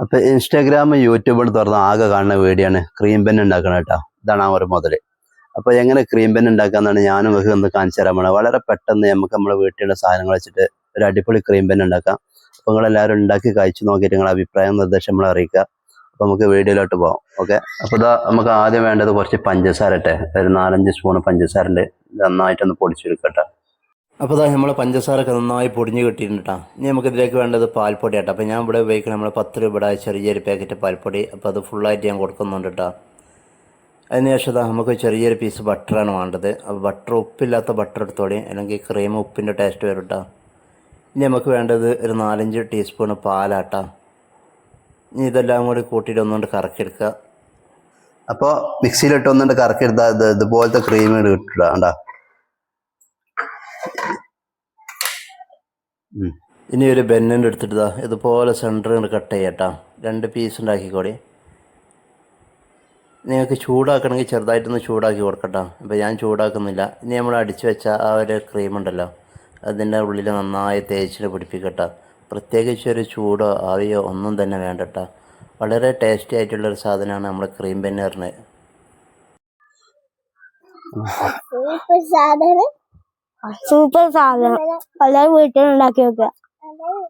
അപ്പൊ ഇൻസ്റ്റാഗ്രാം യൂട്യൂബിൽ തുറന്ന ആകെ കാണുന്ന വീഡിയോ ആണ് ക്രീം പെൻ ഉണ്ടാക്കണം കേട്ടോ. ഇതാണ് ആ ഒരു മുതല്. അപ്പൊ എങ്ങനെ ക്രീം പെൻ ഉണ്ടാക്കാന്നാണ് ഞാനും നിങ്ങൾക്ക് ഒന്ന് കാണിച്ചു തരാൻ പോണത്. വളരെ പെട്ടെന്ന് നമുക്ക് നമ്മുടെ വീട്ടിലുള്ള സാധനങ്ങൾ വെച്ചിട്ട് ഒരു അടിപൊളി ക്രീം പെൻ ഉണ്ടാക്കാം. അപ്പൊ നിങ്ങളെല്ലാവരും ഉണ്ടാക്കി കഴിച്ചു നോക്കിയിട്ട് നിങ്ങളുടെ അഭിപ്രായം നിർദ്ദേശം നമ്മളെ അറിയിക്കുക. അപ്പൊ നമുക്ക് വീഡിയോയിലോട്ട് പോകാം. ഓക്കെ. അപ്പൊ ഇതാ നമുക്ക് ആദ്യം വേണ്ടത് കുറച്ച് പഞ്ചസാര ഇട്ടെ, ഒരു 4-5 സ്പൂൺ പഞ്ചസാര ഉണ്ട്. നന്നായിട്ടൊന്ന് പൊടിച്ചെടുക്കട്ടെ. അപ്പോൾ ഇതാ നമ്മൾ പഞ്ചസാരൊക്കെ നന്നായി പൊടിഞ്ഞ് കിട്ടിയിട്ടുണ്ട് കേട്ടോ. ഇനി നമുക്ക് ഇതിലേക്ക് വേണ്ടത് പാൽപ്പൊടി കേട്ടോ. അപ്പോൾ ഞാൻ ഇവിടെ ഉപയോഗിക്കുന്നത് നമ്മൾ 10 രൂപയുടെ ചെറിയൊരു പാക്കറ്റ് പാൽപ്പൊടി. അപ്പോൾ അത് ഫുള്ളായിട്ട് ഞാൻ കൊടുക്കുന്നുണ്ട് കേട്ടോ. അതിനുശേഷം ഇതാ നമുക്ക് ചെറിയൊരു പീസ് ബട്ടറാണ് വേണ്ടത്. അപ്പോൾ ബട്ടർ ഉപ്പില്ലാത്ത ബട്ടർ എടുത്തോളി, അല്ലെങ്കിൽ ക്രീം ഉപ്പിൻ്റെ ടേസ്റ്റ് വരും കേട്ടോ. ഇനി നമുക്ക് വേണ്ടത് ഒരു 4-5 ടീസ്പൂൺ പാലാട്ടോ. ഇനി ഇതെല്ലാം കൂടി കൂട്ടിയിട്ട് ഒന്നുകൊണ്ട് കറക്കിയെടുക്കുക. അപ്പോൾ മിക്സിയിലിട്ട് ഒന്നുകൊണ്ട് കറക്കിയെടുത്താൽ ഇതുപോലത്തെ ക്രീം കിട്ടുക കേട്ടോ. ഇനി ഒരു ബെന്നിൻ്റെ എടുത്തിട്ട് ഇതുപോലെ സെൻറ്റർ കട്ട് ചെയ്യട്ടോ. 2 പീസ് ഉണ്ടാക്കിക്കോടി. നിങ്ങൾക്ക് ചൂടാക്കണമെങ്കിൽ ചെറുതായിട്ടൊന്ന് ചൂടാക്കി കൊടുക്കട്ടോ. അപ്പോൾ ഞാൻ ചൂടാക്കുന്നില്ല. ഇനി നമ്മൾ അടിച്ചു വെച്ച ആ ഒരു ക്രീം ഉണ്ടല്ലോ, അതിൻ്റെ ഉള്ളിൽ നന്നായി തേച്ചിട്ട് പിടിപ്പിക്കട്ടോ. പ്രത്യേകിച്ച് ഒരു ചൂടോ ആവിയോ ഒന്നും തന്നെ വേണ്ടട്ടോ. വളരെ ടേസ്റ്റി ആയിട്ടുള്ളൊരു സാധനമാണ് നമ്മൾ ക്രീം പെൻ പറഞ്ഞത്. സൂപ്പർ സാധനം എല്ലാവരും വീട്ടിൽ ഉണ്ടാക്കി വെക്കുക.